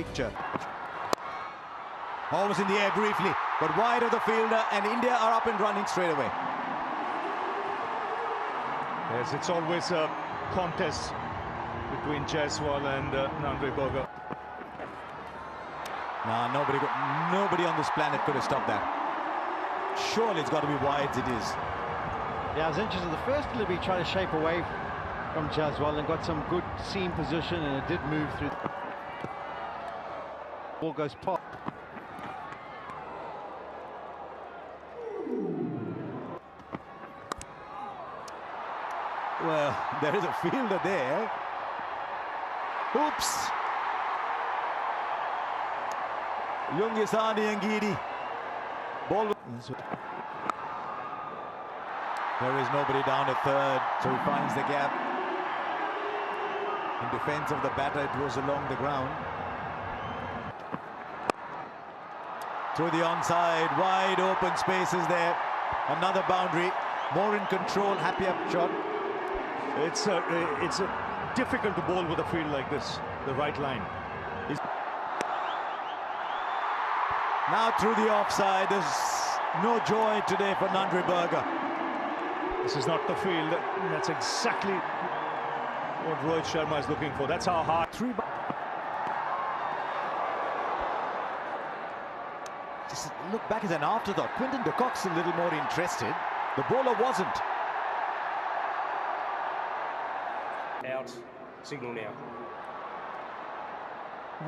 Picture. Ball was in the air briefly, but wide of the fielder, and India are up and running straight away. Yes, it's always a contest between Jaiswal and Berger. Nah, nobody on this planet could have stopped that. Surely it's got to be wides, it is. Yeah, I was interested. The first delivery tried to shape away from Jaiswal and got some good seam position, and it did move through. Ball goes pop. Well, there is a fielder there. Oops. Yungisani Ngidi. Ball. There is nobody down at third, so he finds the gap. In defense of the batter, it was along the ground. Through the onside, wide open spaces there. Another boundary, more in control, happy up shot. It's difficult to bowl with a field like this, the right line. Now through the offside, there's no joy today for Berger. This is not the field. That's exactly what Rohit Sharma is looking for. That's how hard. Just look back as an afterthought. Quinton de Kock's a little more interested. The bowler wasn't. Out. Signal now.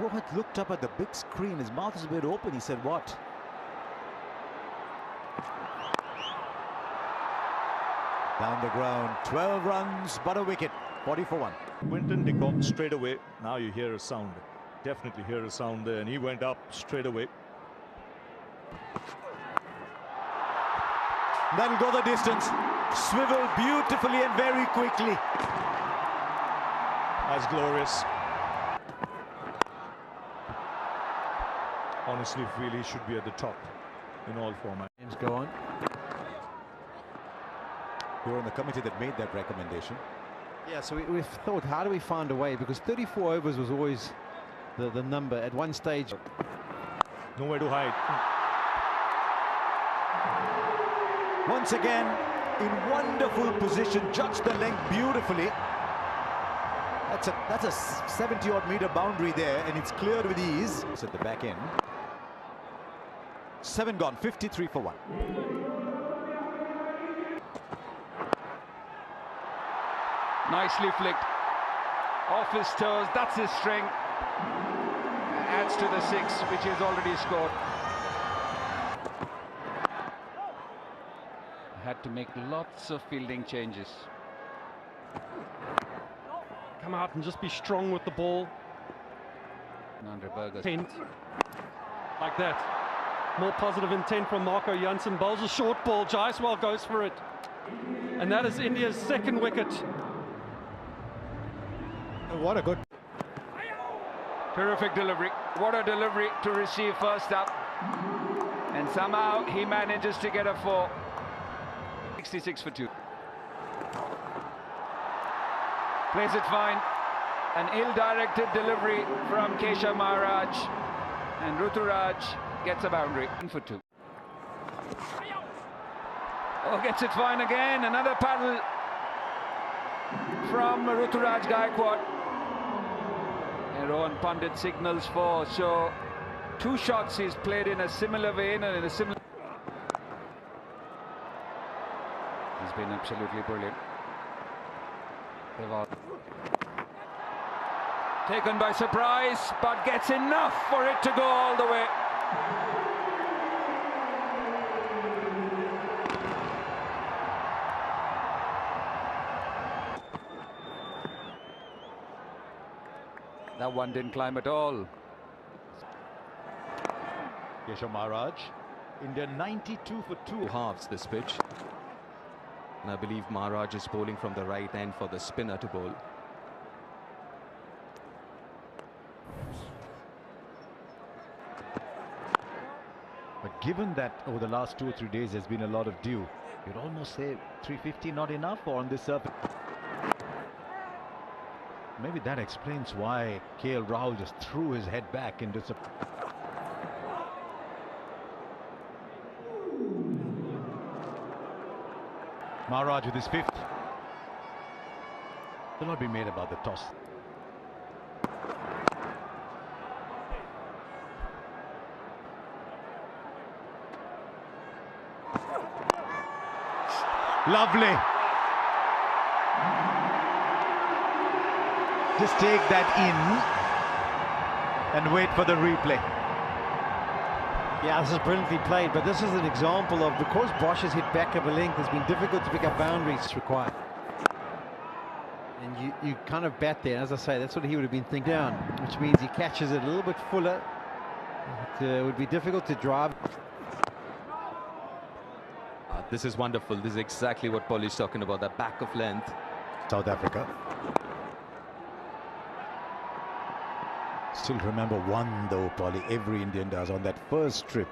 Rohit looked up at the big screen. His mouth was a bit open. He said, what? Down the ground. 12 runs, but a wicket. 40 for 1. Quinton de Kock straight away. Now you hear a sound. Definitely hear a sound there. And he went up straight away. That'll go the distance. Swivel beautifully and very quickly. That's glorious. Honestly, feel he should be at the top in all formats. Games go on. You're on the committee that made that recommendation. Yeah, so we've thought, how do we find a way? Because 34 overs was always the number at one stage. Nowhere to hide. Once again, in wonderful position, judged the length beautifully. That's a 70-odd meter boundary there, and it's cleared with ease. It's at the back end. 7 gone, 53 for 1. Nicely flicked. Off his toes, that's his string. Adds to the 6, which he has already scored. Had to make lots of fielding changes. Come out and just be strong with the ball. Berger. Intent. Like that. More positive intent from Marco Jansen. Bowls a short ball. Jaiswal goes for it. And that is India's second wicket. What a good... Terrific delivery. What a delivery to receive first up. And somehow he manages to get a 4. 66 for 2. Plays it fine. An ill-directed delivery from Keshav Maharaj. And Ruturaj gets a boundary for 2. Oh, gets it fine again. Another paddle from Ruturaj Gaikwad. And Rohan Pandit signals 4. So 2 shots he's played in a similar vein and in a similar... He's been absolutely brilliant. Taken by surprise, but gets enough for it to go all the way. That one didn't climb at all. Keshav Maharaj. India 92 for 2. Halves this pitch. And I believe Maharaj is bowling from the right end for the spinner to bowl. But given that over the last 2 or 3 days there's been a lot of dew, you'd almost say 350 not enough, or on this surface. Maybe that explains why KL Rahul just threw his head back into some... Maharaj with his 5th. Will not be made about the toss. Lovely. Just take that in and wait for the replay. Yeah, this is brilliantly played, but this is an example of, because Bosch has hit back of a length, it's been difficult to pick up boundaries required. And you kind of bat there, as I say, that's what he would have been thinking down, which means he catches it a little bit fuller. It would be difficult to drive. This is wonderful. This is exactly what Paul is talking about, that back of length. South Africa. Still remember one though, Polly, every Indian does on that first trip